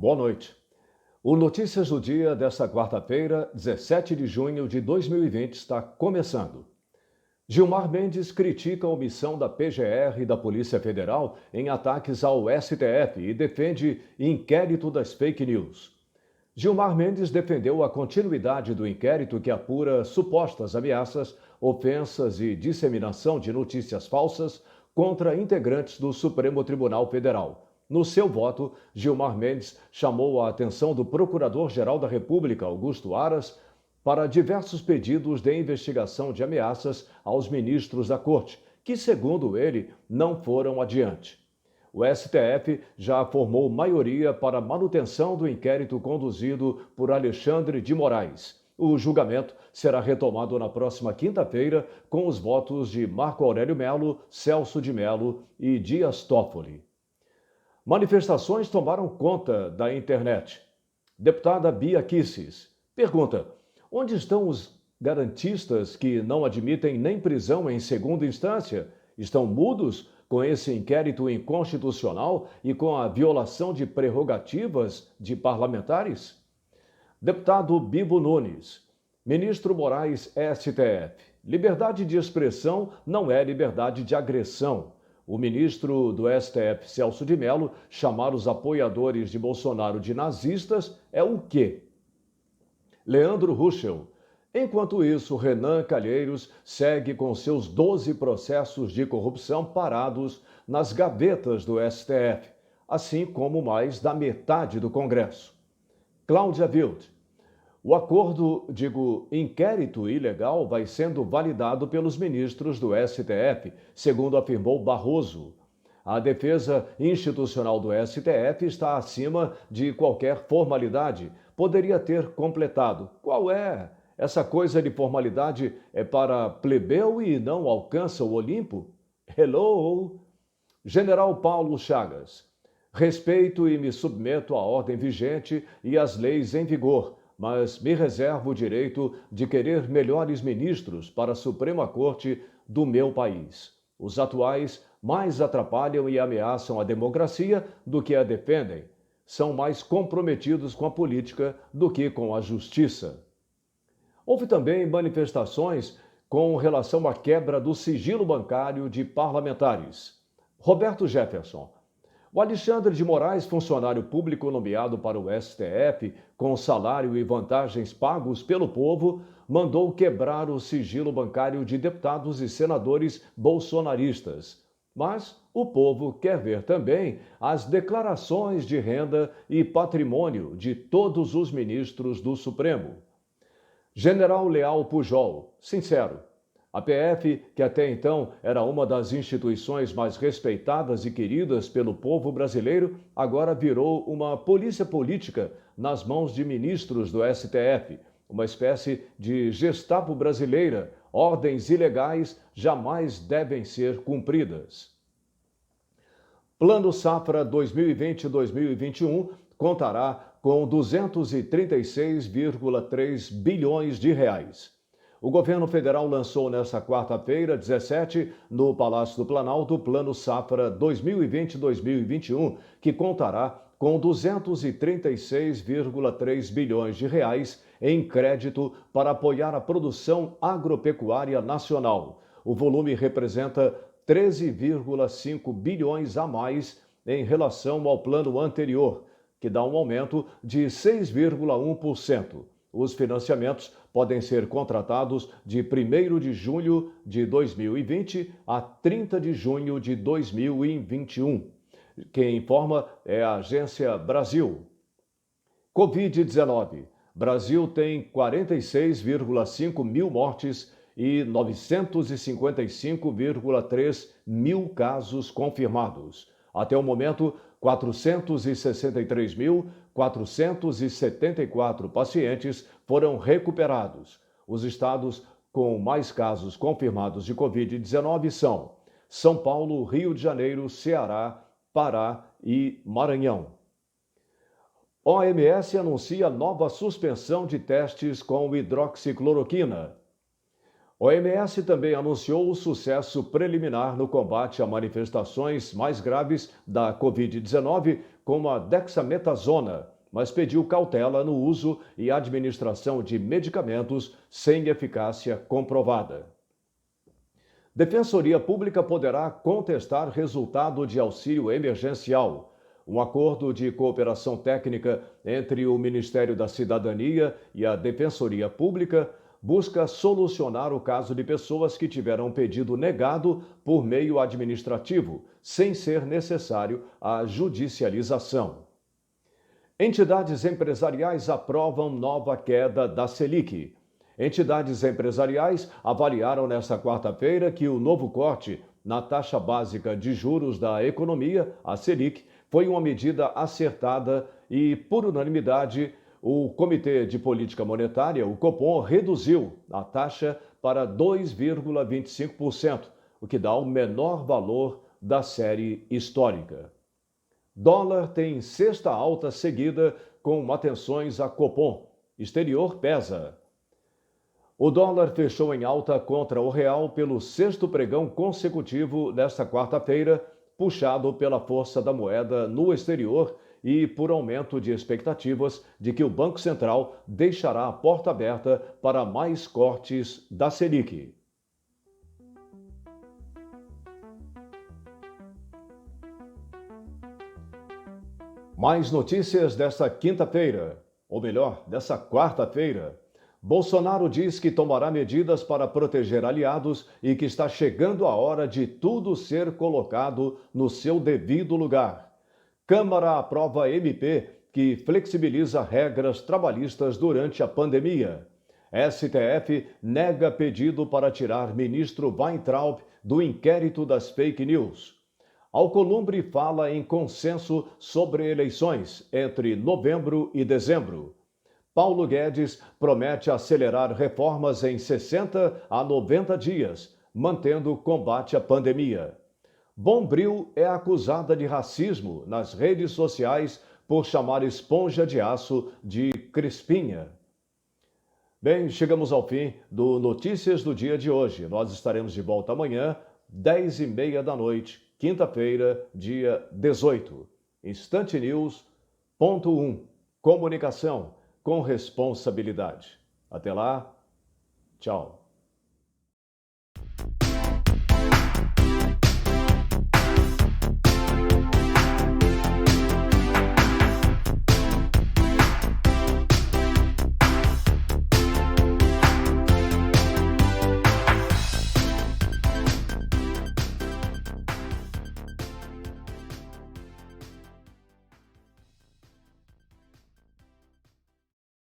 Boa noite. O Notícias do Dia desta quarta-feira, 17 de junho de 2020, está começando. Gilmar Mendes critica a omissão da PGR e da Polícia Federal em ataques ao STF e defende inquérito das fake news. Gilmar Mendes defendeu a continuidade do inquérito que apura supostas ameaças, ofensas e disseminação de notícias falsas contra integrantes do Supremo Tribunal Federal. No seu voto, Gilmar Mendes chamou a atenção do Procurador-Geral da República, Augusto Aras, para diversos pedidos de investigação de ameaças aos ministros da Corte, que, segundo ele, não foram adiante. O STF já formou maioria para a manutenção do inquérito conduzido por Alexandre de Moraes. O julgamento será retomado na próxima quinta-feira com os votos de Marco Aurélio Melo, Celso de Mello e Dias Toffoli. Manifestações tomaram conta da internet. Deputada Bia Kicis pergunta: onde estão os garantistas que não admitem nem prisão em segunda instância? Estão mudos com esse inquérito inconstitucional e com a violação de prerrogativas de parlamentares? Deputado Bibo Nunes: ministro Moraes, STF. Liberdade de expressão não é liberdade de agressão. O ministro do STF, Celso de Mello, chamar os apoiadores de Bolsonaro de nazistas é o quê? Leandro Ruschel: enquanto isso, Renan Calheiros segue com seus 12 processos de corrupção parados nas gavetas do STF, assim como mais da metade do Congresso. Cláudia Wild: o inquérito ilegal vai sendo validado pelos ministros do STF, segundo afirmou Barroso. A defesa institucional do STF está acima de qualquer formalidade. Poderia ter completado: qual é? Essa coisa de formalidade é para plebeu e não alcança o Olimpo? Hello! General Paulo Chagas: respeito e me submeto à ordem vigente e às leis em vigor, mas me reservo o direito de querer melhores ministros para a Suprema Corte do meu país. Os atuais mais atrapalham e ameaçam a democracia do que a defendem. São mais comprometidos com a política do que com a justiça. Houve também manifestações com relação à quebra do sigilo bancário de parlamentares. Roberto Jefferson: o Alexandre de Moraes, funcionário público nomeado para o STF, com salário e vantagens pagos pelo povo, mandou quebrar o sigilo bancário de deputados e senadores bolsonaristas. Mas o povo quer ver também as declarações de renda e patrimônio de todos os ministros do Supremo. General Leal Pujol: sincero, a PF, que até então era uma das instituições mais respeitadas e queridas pelo povo brasileiro, agora virou uma polícia política nas mãos de ministros do STF, uma espécie de Gestapo brasileira. Ordens ilegais jamais devem ser cumpridas. Plano Safra 2020-2021 contará com 236,3 bilhões de reais. O governo federal lançou nesta quarta-feira, 17, no Palácio do Planalto, o Plano Safra 2020-2021, que contará com 236,3 bilhões de reais em crédito para apoiar a produção agropecuária nacional. O volume representa 13,5 bilhões a mais em relação ao plano anterior, que dá um aumento de 6,1%. Os financiamentos podem ser contratados de 1º de julho de 2020 a 30 de junho de 2021. Quem informa é a Agência Brasil. Covid-19. Brasil tem 46,5 mil mortes e 955,3 mil casos confirmados. Até o momento, 463.474 pacientes foram recuperados. Os estados com mais casos confirmados de Covid-19 são São Paulo, Rio de Janeiro, Ceará, Pará e Maranhão. OMS anuncia nova suspensão de testes com hidroxicloroquina. OMS também anunciou o sucesso preliminar no combate a manifestações mais graves da Covid-19, como a dexametasona, mas pediu cautela no uso e administração de medicamentos sem eficácia comprovada. Defensoria Pública poderá contestar resultado de auxílio emergencial. Um acordo de cooperação técnica entre o Ministério da Cidadania e a Defensoria Pública busca solucionar o caso de pessoas que tiveram pedido negado por meio administrativo, sem ser necessário a judicialização. Entidades empresariais aprovam nova queda da Selic. Entidades empresariais avaliaram nesta quarta-feira que o novo corte na taxa básica de juros da economia, a Selic, foi uma medida acertada e, por unanimidade, o Comitê de Política Monetária, o Copom, reduziu a taxa para 2,25%, o que dá o menor valor da série histórica. Dólar tem sexta alta seguida com atenções a Copom. Exterior pesa. O dólar fechou em alta contra o real pelo sexto pregão consecutivo nesta quarta-feira, puxado pela força da moeda no exterior e por aumento de expectativas de que o Banco Central deixará a porta aberta para mais cortes da Selic. Mais notícias desta quinta-feira, ou melhor, dessa quarta-feira. Bolsonaro diz que tomará medidas para proteger aliados e que está chegando a hora de tudo ser colocado no seu devido lugar. Câmara aprova MP que flexibiliza regras trabalhistas durante a pandemia. STF nega pedido para tirar ministro Weintraub do inquérito das fake news. Alcolumbre fala em consenso sobre eleições entre novembro e dezembro. Paulo Guedes promete acelerar reformas em 60 a 90 dias, mantendo o combate à pandemia. Bombril é acusada de racismo nas redes sociais por chamar esponja de aço de Crispinha. Bem, chegamos ao fim do Notícias do Dia de hoje. Nós estaremos de volta amanhã, 10h30 da noite, quinta-feira, dia 18. Instante News, ponto 1. Comunicação com responsabilidade. Até lá, tchau.